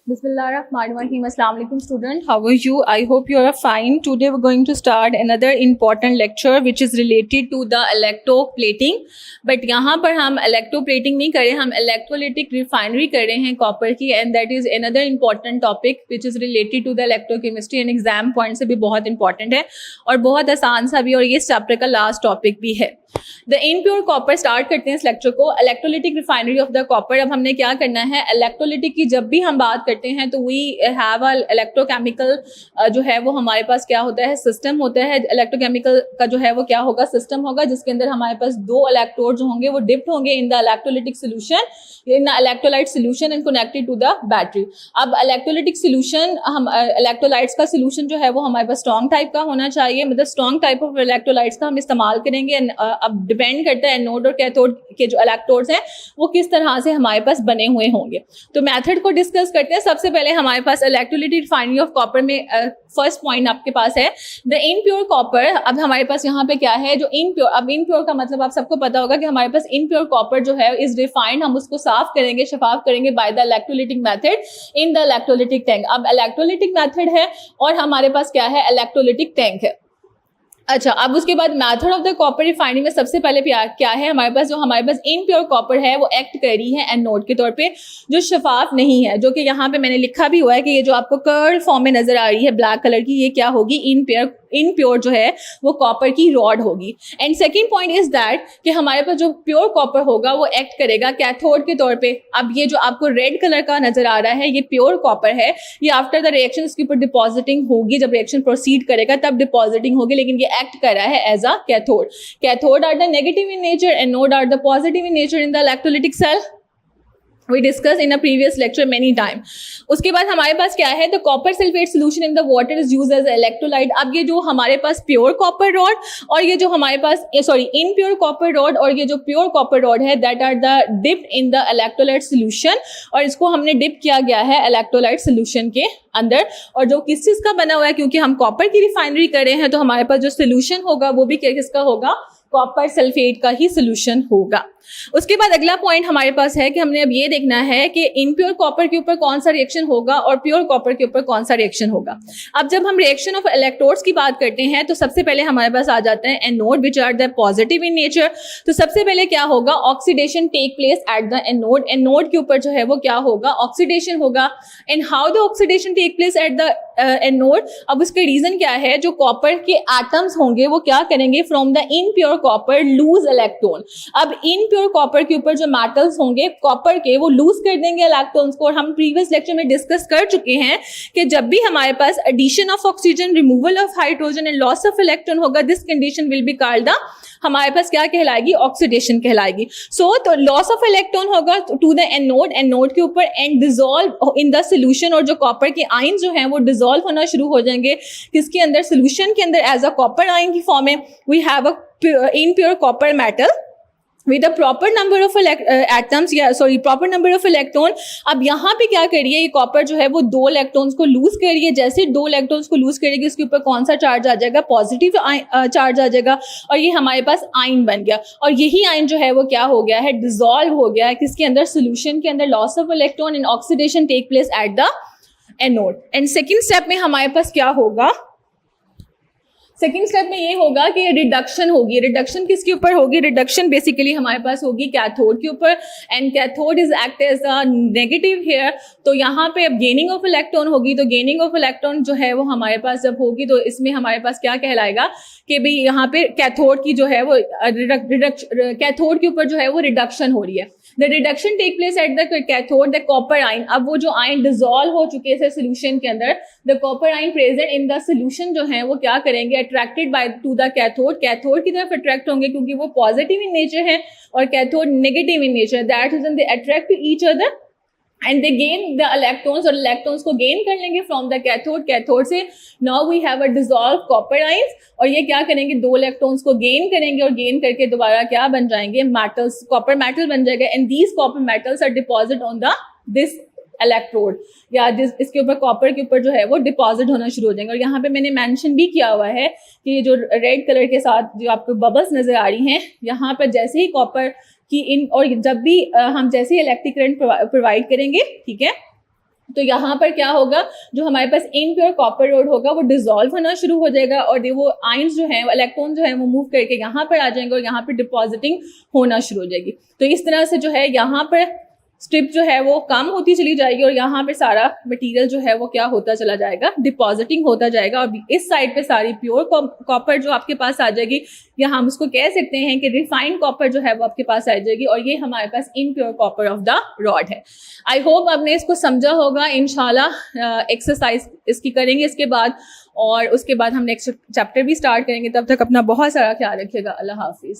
Bismillahirrahmanirrahim. Assalamu alaikum student. How are you? I hope you are fine. Today we're going to start another important lecture which is related to the electroplating. But यहाँ पर हम electroplating नहीं कर रहे, हम electrolytic refinery कर रहे हैं कॉपर की, and that is another important topic which is related to the electrochemistry and exam point से भी बहुत important है और बहुत आसान सा भी, और ये इस चैप्टर का लास्ट टॉपिक भी है. द इनप्योर कॉपर स्टार्ट करते हैं इस लेक्चर को. Electrolytic refinery of the copper. अब हमने क्या करना है, इलेक्ट्रोलिटिक की जब भी हम बात करते हैं तो वी हैव अ इलेक्ट्रोकेमिकल जो है वो हमारे पास क्या होता है, सिस्टम होता है. इलेक्ट्रोकेमिकल का जो है वो क्या होगा, सिस्टम होगा, जिसके अंदर हमारे पास दो इलेक्ट्रोड जो होंगे वो डिप्ड होंगे in the electrolytic solution, in the electrolyte solution and connected to the battery. अब इलेक्ट्रोलिटिक सोल्यूशन, हम इलेक्ट्रोलाइट्स का सोल्यूशन जो है वो हमारे पास स्ट्रॉन्ग टाइप का होना चाहिए, मतलब स्ट्रॉन्ग टाइप ऑफ इलेक्ट्रोलाइट्स का हम इस्तेमाल करेंगे. अब डिपेंड करता है एनोड और कैथोड के जो इलेक्ट्रोड्स हैं वो किस तरह से हमारे पास बने हुए होंगे. तो मेथड को डिस्कस करते हैं. सबसे पहले हमारे पास इलेक्ट्रोलिटिक रिफाइनरी ऑफ कॉपर में फर्स्ट पॉइंट आपके पास है द इनप्योर कॉपर. अब हमारे पास यहाँ पे क्या है, जो इनप्योर, अब इनप्योर का मतलब आप सबको पता होगा कि हमारे पास इनप्योर कॉपर जो है इज रिफाइंड, हम उसको साफ करेंगे, शफाफ करेंगे by the electrolytic method in the electrolytic tank. अब इलेक्ट्रोलिटिक मेथड है और हमारे पास क्या है, इलेक्ट्रोलिटिक टैंक है. अच्छा, अब उसके बाद method of the copper refining में सबसे पहले क्या है हमारे पास, जो हमारे पास इनप्योर कॉपर है वो एक्ट कर रही है एनोड के तौर पे, जो शफाफ नहीं है, जो कि यहाँ पे मैंने लिखा भी हुआ है कि ये जो आपको कर्व फॉर्म में नजर आ रही है ब्लैक कलर की, ये क्या होगी, इनप्योर जो है वो कॉपर की रॉड होगी. And second point is that कि हमारे पास जो प्योर कॉपर होगा वो एक्ट करेगा कैथोड के तौर पे. अब ये जो आपको रेड कलर का नजर आ रहा है ये प्योर कॉपर है, ये आफ्टर द रिएक्शन इसके ऊपर डिपॉजिटिंग होगी, जब रिएक्शन प्रोसीड करेगा तब डिपॉजिटिंग होगी, लेकिन ये एक्ट कर रहा है as a cathode. Cathode are the negative in nature and anode are the positive in nature in the electrolytic cell. We discussed in a previous lecture many time. उसके बाद हमारे पास क्या है, the copper sulfate solution in the water is used as electrolyte. अब ये जो हमारे पास pure copper rod और ये जो हमारे पास impure copper rod और ये जो pure copper rod है, that are the dipped in the electrolyte solution, और इसको हमने dip किया गया है electrolyte solution के अंदर. और जो किस चीज का बना हुआ है, क्योंकि हम कॉपर की रिफाइनरी कर रहे हैं तो हमारे पास जो सोल्यूशन होगा वो भी किसका होगा, कॉपर सल्फेट का ही सोल्यूशन होगा. उसके बाद अगला पॉइंट हमारे पास है कि हमने अब ये देखना है कि इनप्योर कॉपर के ऊपर कौन सा रिएक्शन होगा और प्योर कॉपर के ऊपर कौन सा रिएक्शन होगा. अब जब हम रिएक्शन ऑफ इलेक्ट्रोड्स की बात करते हैं तो सबसे पहले हमारे पास आ जाते हैं anode which are the positive in nature. तो सबसे पहले क्या होगा, oxidation take place at the anode. Anode के ऊपर जो है वो क्या होगा, ऑक्सीडेशन होगा. And how the oxidation take place at the anode, अब उसके रीजन क्या है, जो कॉपर के एटम्स होंगे वो क्या करेंगे, from the impure copper lose electron. अब इनप्योर कॉपर के ऊपर जो मेटल्स होंगे कॉपर के, वो लूज कर देंगे इलेक्ट्रॉन्स को. और हम प्रीवियस लेक्चर में डिस्कस कर चुके हैं कि जब भी हमारे पास addition of oxygen, removal of hydrogen and loss of electron होगा, this condition will be called the, हमारे पास क्या कहलाएगी, ऑक्सीडेशन कहलाएगी. सो तो लॉस ऑफ इलेक्ट्रॉन होगा टू द एनोड के ऊपर and dissolve in the solution, और जो कॉपर के आयन जो हैं वो डिसॉल्व होना शुरू हो जाएंगे किसके अंदर, सोल्यूशन के अंदर, एज अ कॉपर आयन की फॉर्म में. We have a impure copper metal with a proper number of atoms, proper number of electron. अब यहाँ पे क्या करिए, ये कॉपर जो है वो दो इलेक्ट्रॉन्स को लूज करिए. जैसे दो इलेक्ट्रॉन्स को लूज करेगी उसके ऊपर कौन सा चार्ज आ जाएगा, पॉजिटिव चार्ज आ जाएगा, और ये हमारे पास आयन बन गया. और यही आयन जो है वो क्या हो गया है, डिसॉल्व हो गया है किसके अंदर, सोल्यूशन के अंदर. Loss of electron and oxidation take place at the anode. And second step में हमारे पास क्या होगा, सेकेंड स्टेप में ये होगा कि रिडक्शन होगी. रिडक्शन किसके ऊपर होगी, रिडक्शन बेसिकली हमारे पास होगी कैथोड के ऊपर. And cathode is act as a negative here. तो यहाँ पे अब गेनिंग ऑफ इलेक्ट्रॉन होगी. तो गेनिंग ऑफ इलेक्ट्रॉन जो है वो हमारे पास जब होगी तो इसमें हमारे पास क्या कहलाएगा कि भाई यहाँ पे कैथोड की जो है वो कैथोड के ऊपर जो है वो रिडक्शन हो रही है. The reduction take place at the cathode, the copper ion. अब वो जो आयन डिसॉल्व हो चुके हैं सोल्यूशन के अंदर, the copper ion present in the solution जो है वो क्या करेंगे, attracted by two the cathode. Cathode की तरफ अट्रैक्ट होंगे क्योंकि वो पॉजिटिव इन नेचर है और cathode negative in nature. That reason they attract to each other and they gain the electrons, और इलेक्ट्रॉन्स को गेन कर लेंगे फ्रॉम द कैथोड. कैथोड से now we have a dissolve copper ions, और ये क्या करेंगे, दो इलेक्ट्रॉन्स को गेन करेंगे और गेन करके दोबारा क्या बन जाएंगे, मेटल्स, कॉपर मेटल बन जाएगा. And these copper metals are deposit on the this electrode, या इसके ऊपर कॉपर के ऊपर जो है वो डिपॉजिट होना शुरू हो जाएंगे. और यहाँ पे मैंने मेंशन भी किया हुआ है कि ये जो रेड कलर के साथ जो आपको बबल्स नजर आ रही हैं, यहाँ पर जैसे ही कॉपर की और जब भी हम जैसे ही इलेक्ट्रिक करंट प्रोवाइड करेंगे, ठीक है, तो यहाँ पर क्या होगा, जो हमारे पास इनप्योर कॉपर रोड होगा वो डिसॉल्व होना शुरू हो जाएगा और वो आयंस जो है, इलेक्ट्रॉन जो है वो मूव करके यहाँ पर आ जाएंगे और यहाँ पर डिपॉजिटिंग होना शुरू हो जाएगी। तो इस तरह से जो है यहाँ पर स्ट्रिप जो है वो कम होती चली जाएगी और यहाँ पे सारा मटेरियल जो है वो क्या होता चला जाएगा, डिपॉजिटिंग होता जाएगा। और इस साइड पे सारी प्योर कॉपर जो आपके पास आ जाएगी, या हम उसको कह सकते हैं कि रिफाइंड कॉपर जो है वो आपके पास आ जाएगी और ये हमारे पास impure copper of the rod है। आई होप आपने इसको समझा होगा। इंशाल्लाह एक्सरसाइज इसकी करेंगे इसके बाद, और उसके बाद हम नेक्स्ट चैप्टर भी स्टार्ट करेंगे। तब तक अपना बहुत सारा ख्याल रखिएगा। अल्लाह हाफिज।